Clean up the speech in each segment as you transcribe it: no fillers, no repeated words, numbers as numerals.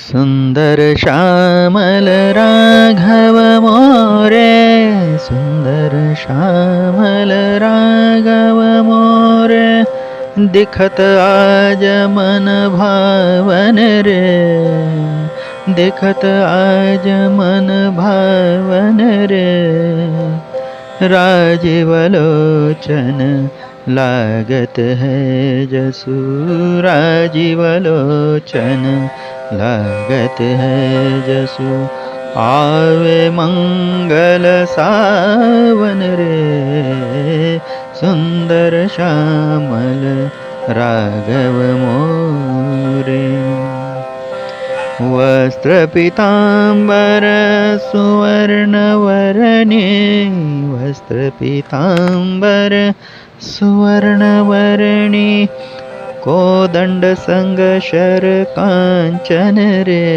सुंदर श्यामल राघव मोरे, सुंदर श्यामल राघव मोरे, दिखत आज मन भावन रे, दिखत आज मन भावन रे। राजीव लोचन लागत है जसु, राजीव लोचन लागत है जसु, आवे मंगल सावन रे, सुंदर श्यामल राघव मोरे। वस्त्र पीतांबर सुवर्णवर्णे, वस्त्र पीतांबर सुवर्णवर्णे, कोदंड संग शर कांचन रे,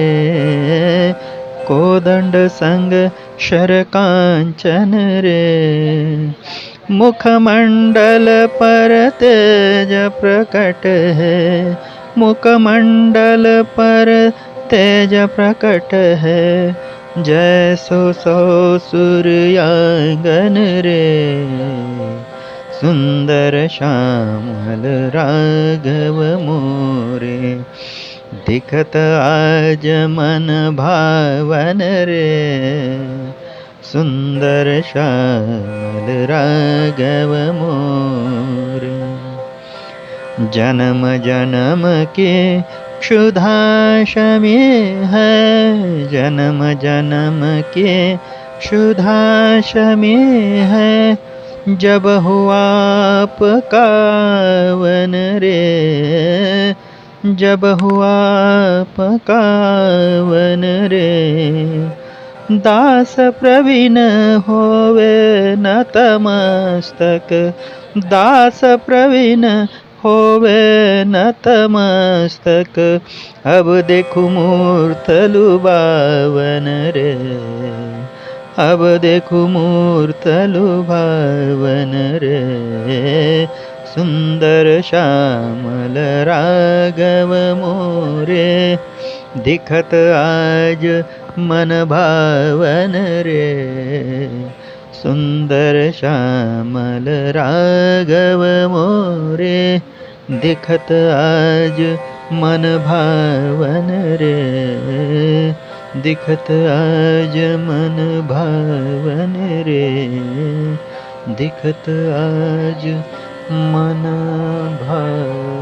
कोदंड संग शर कांचन रे। मुखमंडल पर तेज प्रकट है, मुखमंडल पर तेज प्रकट है, जैसो सौ सूर्यांगन रे, सुंदर श्यामल राघव मोरे। दिखत आज मन भावन रे, सुंदर श्यामल राघव मोरे। जन्म जन्म के क्षुधाश में है, जन्म जन्म के क्षुधाश में है, जब हुआ पकावन रे, जब हुआ पकावन रे। दास प्रवीण होवे नतमस्तक, दास प्रवीण होवे नतमस्तक, अब देखूं मूर्त लुभावन रे, अब देखूं मूर्त लुभावन रे, सुंदर श्यामल राघव मोरे। दिखत आज मन भावन रे, सुंदर श्यामल राघव मोरे। दिखत आज मन भावन रे, दिखत आज मन भावन रे, दिखत आज मन भावन।